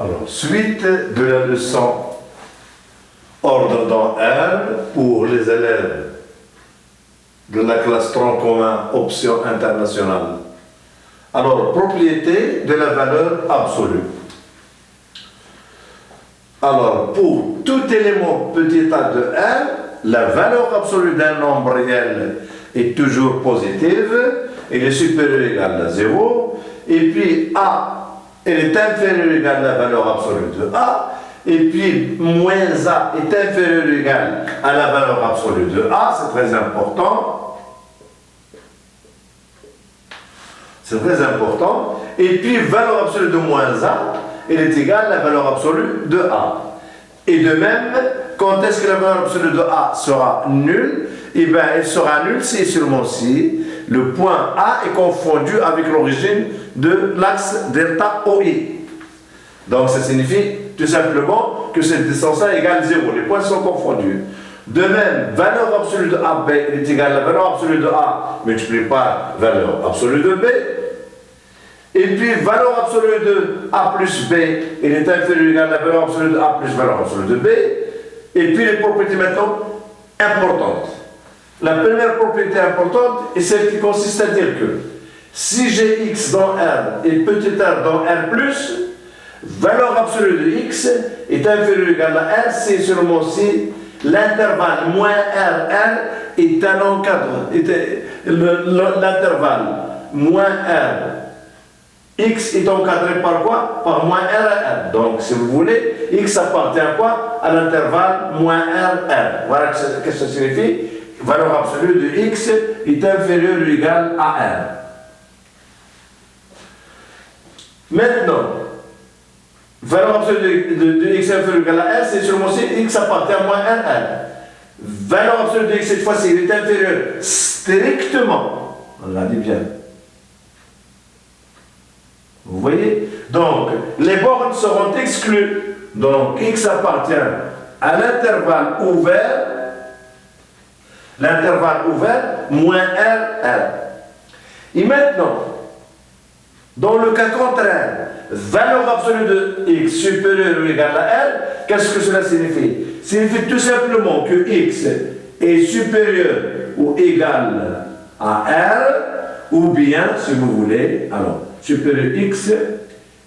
Alors, suite de la leçon ordre dans R pour les élèves de la classe tronc commun option internationale. Alors, propriété de la valeur absolue. Alors, pour tout élément petit a de R, la valeur absolue d'un nombre réel est toujours positive, elle est supérieure ou égale à 0, et puis A, elle est inférieure ou égale à la valeur absolue de A, et puis moins A est inférieur ou égal à la valeur absolue de A, c'est très important. C'est très important. Et puis valeur absolue de moins A, elle est égale à la valeur absolue de A. Et de même, quand est-ce que la valeur absolue de A sera nulle? Eh bien, elle sera nulle si et seulement si le point A est confondu avec l'origine de l'axe delta OI. Donc, ça signifie tout simplement que cette distance-là égale 0. Les points sont confondus. De même, valeur absolue de AB est égale à la valeur absolue de A multipliée par valeur absolue de B. Et puis, valeur absolue de A plus B, elle est inférieure ou égale à la valeur absolue de A plus valeur absolue de B. Et puis, les propriétés maintenant importantes. La première propriété importante est celle qui consiste à dire que si j'ai x dans R et petit r dans R+, valeur absolue de x est inférieure ou égale à R si et seulement si l'intervalle moins R, R est un encadre. L'intervalle moins R, x est encadré par quoi? Par moins R à R. Donc, si vous voulez, x appartient à quoi? À l'intervalle moins R, R. Voilà ce que ça signifie. Valeur absolue de x est inférieure ou égale à R. Maintenant, valeur absolue de x inférieure ou égale à R, c'est seulement si x appartient à moins R, R. Valeur absolue de x, cette fois-ci, elle est inférieure strictement. On l'a dit bien. Vous voyez? Donc, les bornes seront exclues. Donc, x appartient à l'intervalle ouvert, moins R, R. Et maintenant, dans le cas contraire, valeur absolue de x supérieure ou égale à R, qu'est-ce que cela signifie? Signifie tout simplement que x est supérieur ou égal à R, ou bien, si vous voulez, alors, supérieur x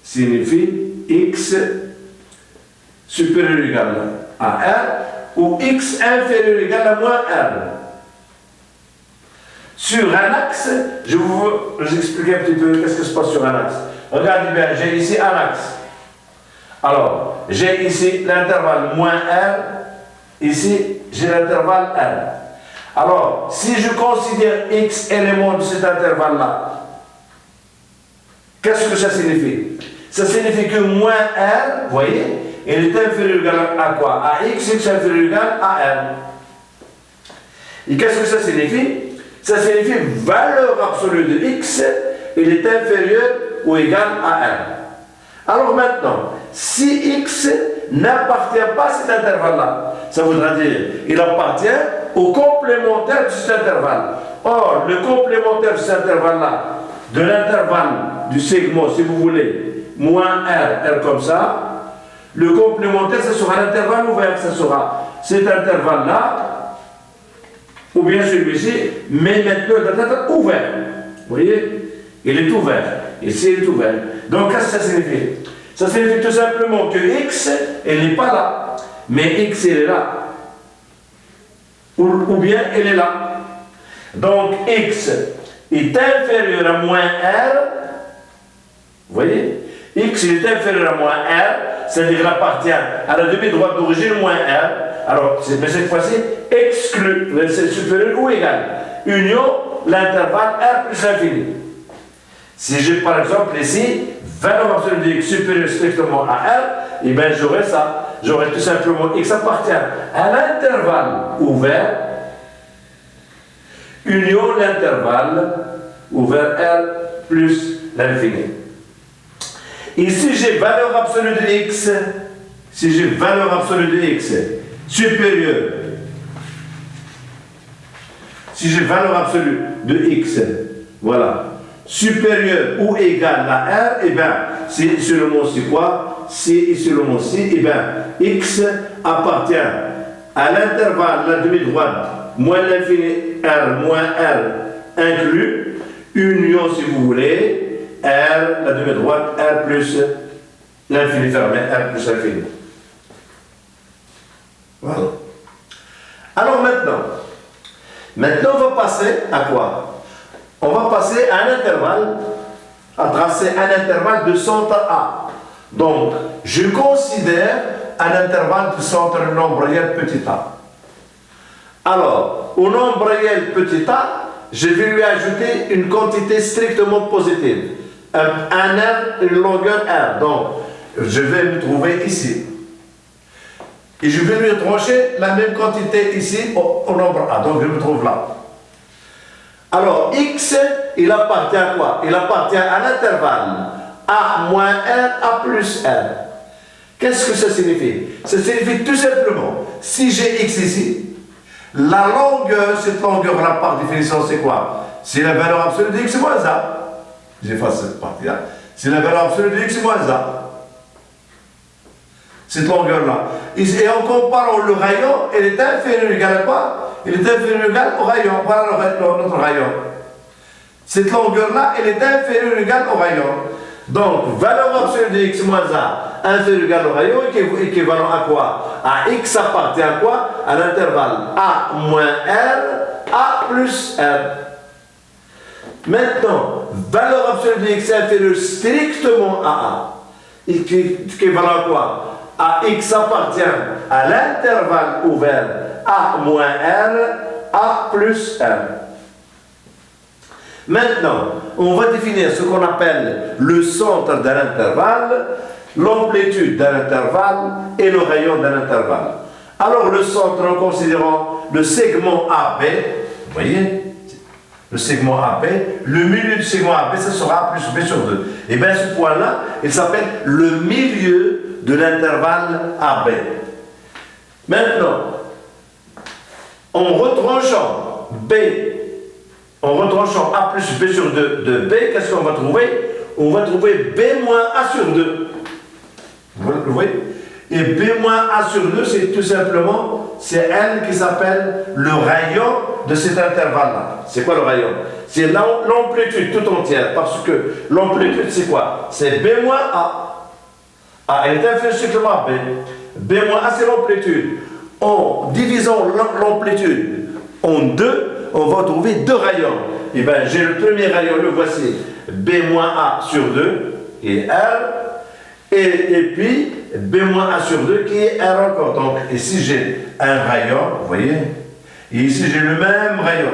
signifie x supérieur ou égal à R, ou x inférieur ou égal à moins R. Sur un axe, je vais vous expliquer un petit peu qu'est-ce qui se passe sur un axe. Regardez bien, j'ai ici un axe. Alors, j'ai ici l'intervalle moins R, ici j'ai l'intervalle R. Alors, si je considère x éléments de cet intervalle-là, qu'est-ce que ça signifie? Ça signifie que moins R, vous voyez, il est inférieur ou égal à quoi? À x, x inférieur ou égal à R. Et qu'est-ce que ça signifie? Ça signifie valeur absolue de x, il est inférieur ou égal à R. Alors maintenant, si x n'appartient pas à cet intervalle-là, ça voudra dire il appartient au complémentaire de cet intervalle. Or, le complémentaire de cet intervalle-là, de l'intervalle du segment, si vous voulez, moins R, R comme ça, le complémentaire, ce sera l'intervalle ouvert, ce sera cet intervalle-là, ou bien celui-ci, mais maintenant ouvert. Vous voyez? Il est ouvert. Ici, il est ouvert. Donc, qu'est-ce que ça signifie? Ça signifie tout simplement que x, elle n'est pas là. Mais x, elle est là. Ou bien, elle est là. Donc, x est inférieur à moins R. Vous voyez? X est inférieur à moins R, c'est-à-dire qu'il appartient à la demi-droite d'origine moins R. Alors, mais cette fois-ci, exclu, c'est supérieur ou égal. Union, l'intervalle R plus l'infini. Si j'ai par exemple ici, valeur absolue de x supérieure strictement à R, et bien j'aurai ça. J'aurai tout simplement x appartient à l'intervalle ouvert, union l'intervalle ouvert R plus l'infini. Et si j'ai valeur absolue de x, supérieure, si j'ai valeur absolue de x, voilà, supérieur ou égal à R, et bien, c'est ici le mot c'est quoi? C'est ici le mot c'est, et bien, X appartient à l'intervalle, la demi-droite, moins l'infini R, moins R inclus, union si vous voulez, R, la demi-droite, R plus l'infini fermé, R plus l'infini. Voilà. Alors maintenant on va passer à quoi? On va passer à un intervalle, à tracer un intervalle de centre A. Donc, je considère un intervalle de centre nombre réel petit a. Alors, au nombre réel petit a, je vais lui ajouter une quantité strictement positive. Un R, une longueur R. Donc, je vais me trouver ici. Et je vais lui trancher la même quantité ici au nombre A. Donc, je me trouve là. Alors, X, il appartient à quoi? Il appartient à l'intervalle A moins R, A plus R. Qu'est-ce que ça signifie? Ça signifie tout simplement, si j'ai X ici, la longueur, cette longueur-là par définition, c'est quoi? C'est la valeur absolue de X moins A. J'efface cette partie-là. C'est la valeur absolue de X moins A. Cette longueur-là. Et en comparant le rayon, elle est inférieure ou égale à quoi? Elle est inférieure ou égale au rayon. Voilà notre rayon. Cette longueur-là, elle est inférieure ou égale au rayon. Donc, valeur absolue de X moins A, inférieure ou égale au rayon, équivalent à quoi? À X appartient à quoi? À l'intervalle A moins R, A plus R. Maintenant, valeur absolue de X inférieure strictement à A, équivalent à quoi? À X appartient à l'intervalle ouvert A moins R, A plus R. Maintenant, on va définir ce qu'on appelle le centre d'un intervalle, l'amplitude d'un intervalle et le rayon d'un intervalle. Alors le centre, en considérant le segment AB, vous voyez, le segment AB, le milieu du segment AB, ça sera A plus B sur 2. Et bien ce point-là, il s'appelle le milieu de l'intervalle AB. Maintenant, en retranchant B, en retranchant A plus B sur 2 de B, qu'est-ce qu'on va trouver? On va trouver B moins A sur 2. Vous voyez? Et B moins A sur 2, c'est tout simplement, c'est elle qui s'appelle le rayon de cet intervalle-là. C'est quoi le rayon? C'est l'amplitude tout entière, parce que l'amplitude, c'est quoi? C'est B moins A. A, elle est inférieure strictement à B. B moins A, c'est l'amplitude. En divisant l'amplitude en deux, on va trouver deux rayons. Et bien, j'ai le premier rayon, le voici, B moins A sur 2, qui est R, et puis B moins A sur 2, qui est R encore. Donc, ici, j'ai un rayon, vous voyez, et ici, j'ai le même rayon.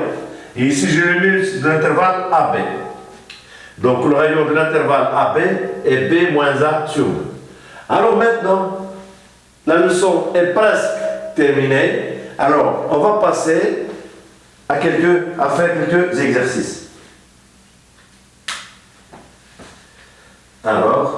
Et ici, j'ai le milieu de l'intervalle AB. Donc, le rayon de l'intervalle AB est B moins A sur 2. Alors maintenant, la leçon est presque terminée. Alors, on va passer à faire quelques exercices. Alors,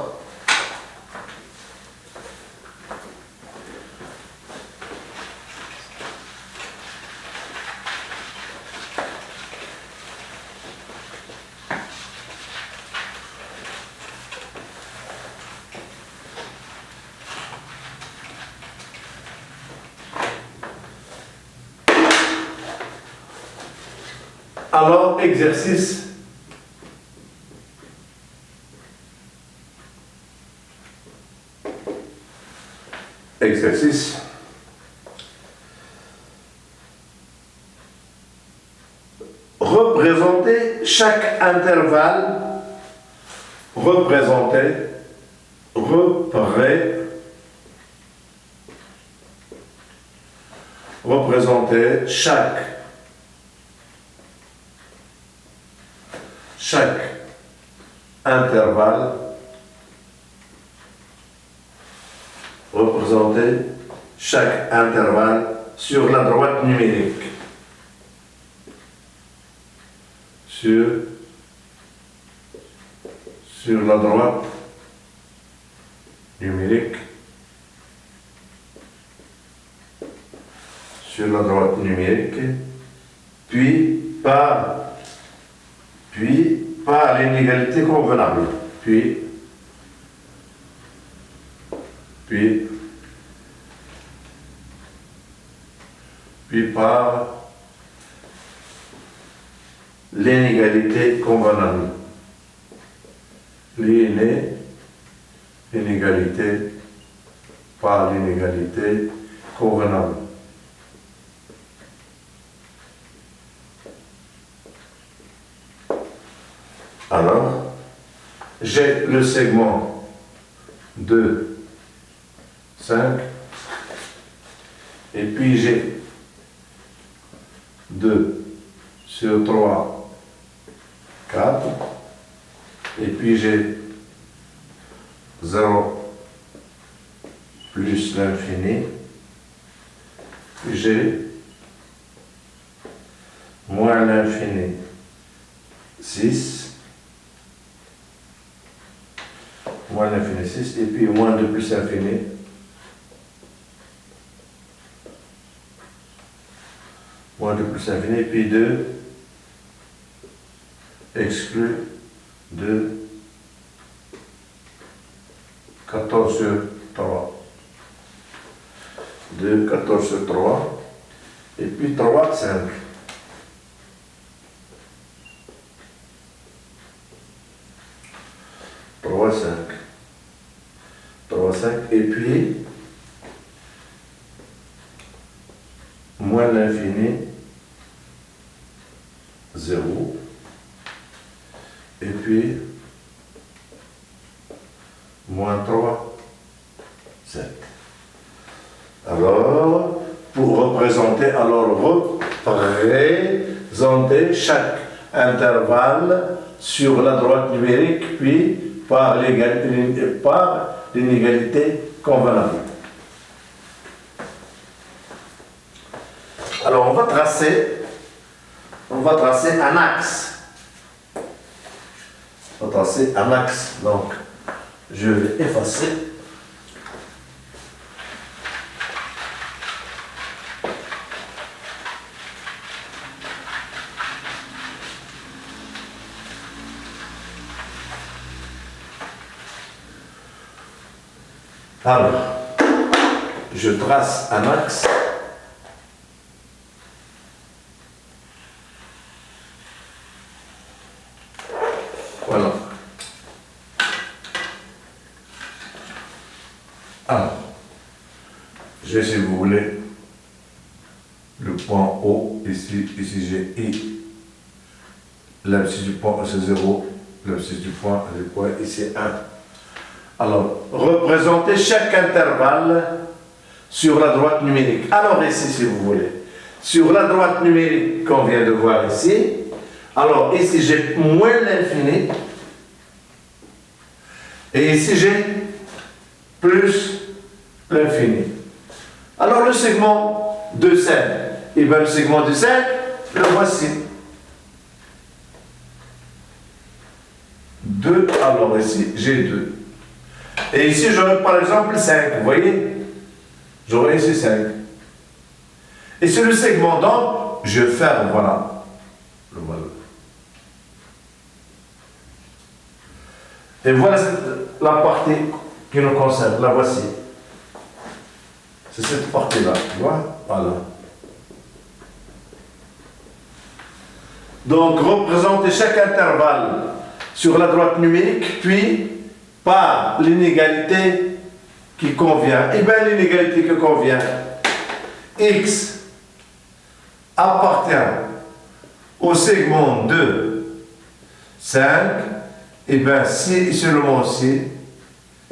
exercice. Exercice. Représenter chaque intervalle. Représenter chaque intervalle, représenter chaque intervalle sur la droite numérique. Sur la droite numérique. Sur la droite numérique. Puis par l'inégalité convenable. Puis par l'inégalité convenable. L'inégalité par l'inégalité convenable. Alors, j'ai le segment 2, 5, et puis j'ai 2 sur 3, 4, et puis j'ai 0 plus l'infini, puis j'ai moins l'infini, 6, moins l'infini 6, et puis moins 2 plus l'infini, moins 2 plus l'infini, et puis 2 exclu 2, 14 sur 3. 2, 14 sur 3, et puis 3, 5. 3, 5. 3, 5, et puis moins l'infini, 0, et puis moins 3, 7. Alors, pour représenter, représenter chaque intervalle sur la droite numérique, puis par l'inégalité convenable. Alors, on va tracer un axe. On va tracer un axe. Donc, je vais effacer. Alors, je trace un axe. Voilà. Alors, j'ai, si vous voulez, le point O, ici j'ai I. L'abscisse du point, c'est 0. L'abscisse du point, ici 1. Alors, représentez chaque intervalle sur la droite numérique. Alors ici, si vous voulez, sur la droite numérique qu'on vient de voir ici, alors ici j'ai moins l'infini, et ici j'ai plus l'infini. Alors le segment de 5, et bien le segment de 5, le voici. 2, alors ici j'ai 2. Et ici, j'aurai par exemple 5, vous voyez? J'aurai ici 5. Et sur le segment donc, je ferme, voilà. Le voilà. Et voilà la partie qui nous concerne, la voici. C'est cette partie-là, tu vois? Voilà. Donc, représenter chaque intervalle sur la droite numérique, puis par l'inégalité qui convient. Et bien l'inégalité qui convient, x appartient au segment 2, 5, et bien si et seulement si,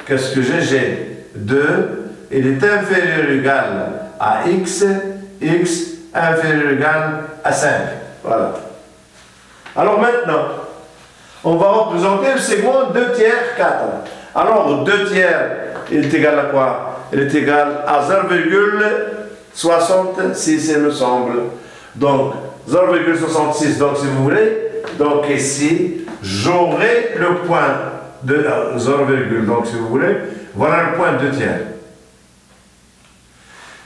qu'est-ce que j'ai? J'ai 2, il est inférieur ou égal à x, x inférieur ou égal à 5. Voilà. Alors maintenant, on va représenter le segment 2 tiers 4. Alors, 2 tiers, il est égal à quoi? Il est égal à 0,66, il me semble. Donc, 0,66, donc si vous voulez, donc ici, j'aurai le point de 0, donc si vous voulez, voilà le point 2 tiers.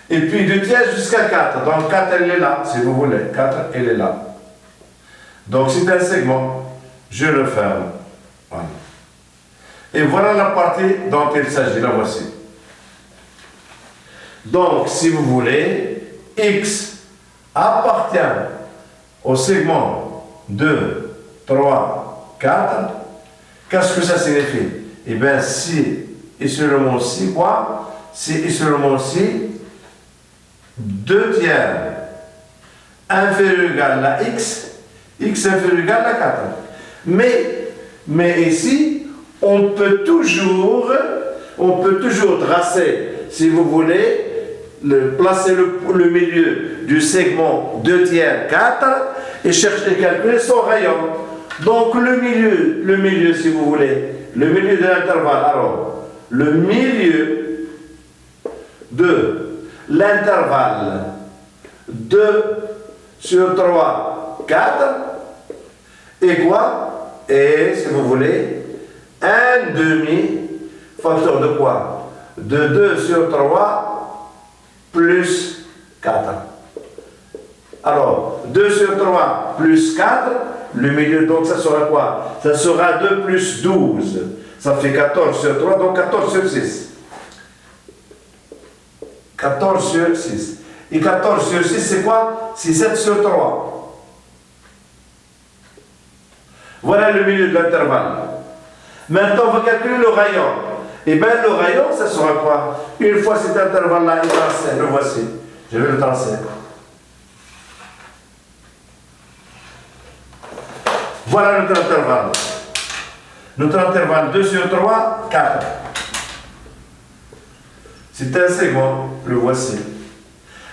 Et puis 2 tiers jusqu'à 4, donc 4 elle est là, si vous voulez, 4 elle est là. Donc c'est un segment. je le ferme. Voilà. Et voilà la partie dont il s'agit, la voici. Donc, si vous voulez, X appartient au segment 2, 3, 4. Qu'est-ce que ça signifie? Eh bien, si et seulement si quoi? Si et seulement si 2 tiers inférieur ou égal à X, X inférieur ou égal à 4. Mais ici, on peut toujours tracer, si vous voulez, placer le milieu du segment 2 tiers 4 et chercher et calculer son rayon. Donc le milieu, si vous voulez, le milieu de l'intervalle, alors, le milieu de l'intervalle 2 sur 3, 4, et quoi? Et, si vous voulez, un demi facteur de quoi? De 2 sur 3 plus 4. Alors, 2 sur 3 plus 4, le milieu, donc ça sera quoi? Ça sera 2 plus 12. Ça fait 14 sur 3, donc 14 sur 6. 14 sur 6. Et 14 sur 6, c'est quoi? C'est 7 sur 3. Voilà le milieu de l'intervalle. Maintenant, on va calculer le rayon. Et bien, le rayon, ça sera quoi? Une fois cet intervalle-là est tracé, le voici. Je vais le tracer. Voilà notre intervalle. Notre intervalle 2 sur 3, 4. C'est un segment, le voici.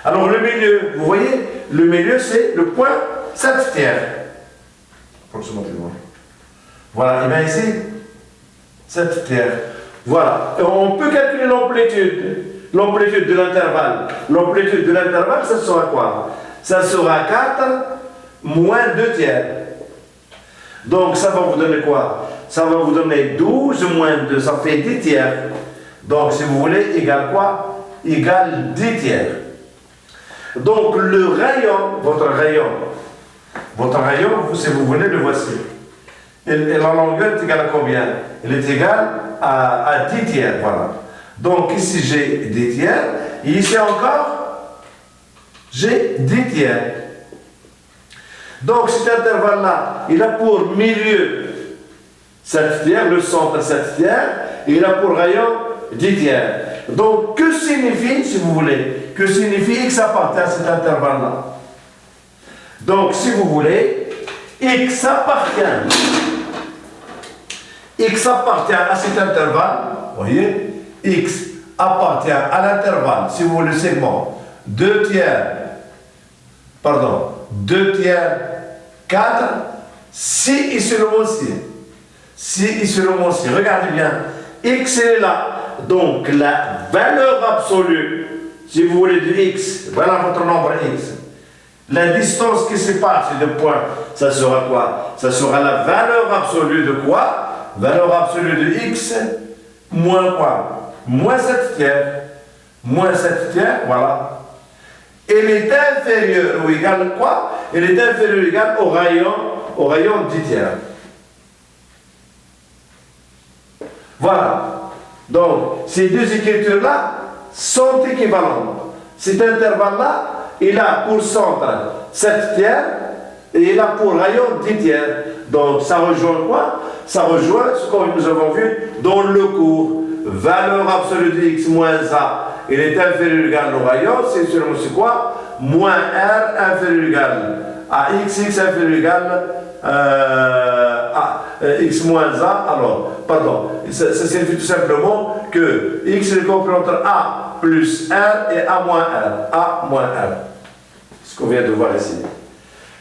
Alors le milieu, vous voyez, le milieu c'est le point 7 tiers. Approximativement. Voilà, et bien ici, 7 tiers. Voilà. Et on peut calculer l'amplitude. L'amplitude de l'intervalle. L'amplitude de l'intervalle, ça sera quoi? Ça sera 4 moins 2 tiers. Donc ça va vous donner quoi? Ça va vous donner 12 moins 2, ça fait 10 tiers. Donc si vous voulez, égale quoi? Égale 10 tiers. Donc le rayon, votre rayon, si vous voulez, le voici. Et la longueur est égale à combien? Elle est égale à 10 tiers, voilà. Donc ici j'ai 10 tiers, et ici encore, j'ai 10 tiers. Donc cet intervalle-là, il a pour milieu 7 tiers, le centre 7 tiers, et il a pour rayon 10 tiers. Donc que signifie, si vous voulez, que signifie X appartient à cet intervalle-là? Donc si vous voulez, X appartient à cet intervalle, vous voyez, X appartient à l'intervalle, si vous voulez, le segment 2 tiers 4, si et seulement si. Regardez bien, X est là. Donc la valeur absolue, si vous voulez, de X, voilà votre nombre X. La distance qui sépare ces deux points, ça sera quoi? Ça sera la valeur absolue de quoi? Valeur absolue de X moins quoi? Moins 7 tiers. Moins 7 tiers, voilà. Elle est inférieure ou égale à quoi? Elle est inférieure ou égale au rayon 10 tiers. Voilà. Donc, ces deux écritures-là sont équivalentes. Cet intervalle-là, il a pour centre 7 tiers et il a pour rayon 10 tiers. Donc, ça rejoint quoi? Ça rejoint ce que nous avons vu dans le cours. Valeur absolue de x moins a, il est inférieur ou égal au rayon, c'est seulement c'est quoi? Moins r inférieur ou égal à x inférieur ou égal à x moins a. Alors, pardon, ça signifie tout simplement que x est compris entre a plus r et a moins r. A moins r. Ce qu'on vient de voir ici.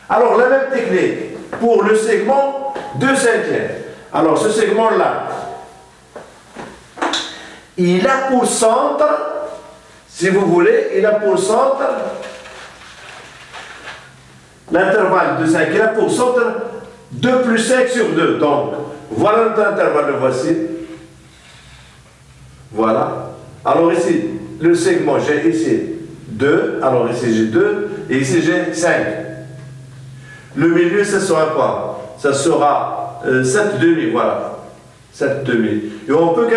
Alors, la même technique pour le segment 2 cinquièmes. Alors, ce segment-là, il a pour centre, si vous voulez, il a pour centre l'intervalle de 5, il a pour centre 2 plus 5 sur 2. Donc, voilà notre intervalle, le voici. Voilà. Alors ici, le segment, j'ai ici 2, alors ici j'ai 2, et ici j'ai 5. Le milieu, ça sera quoi? Ça sera 7 demi, voilà. 7 demi. Et on peut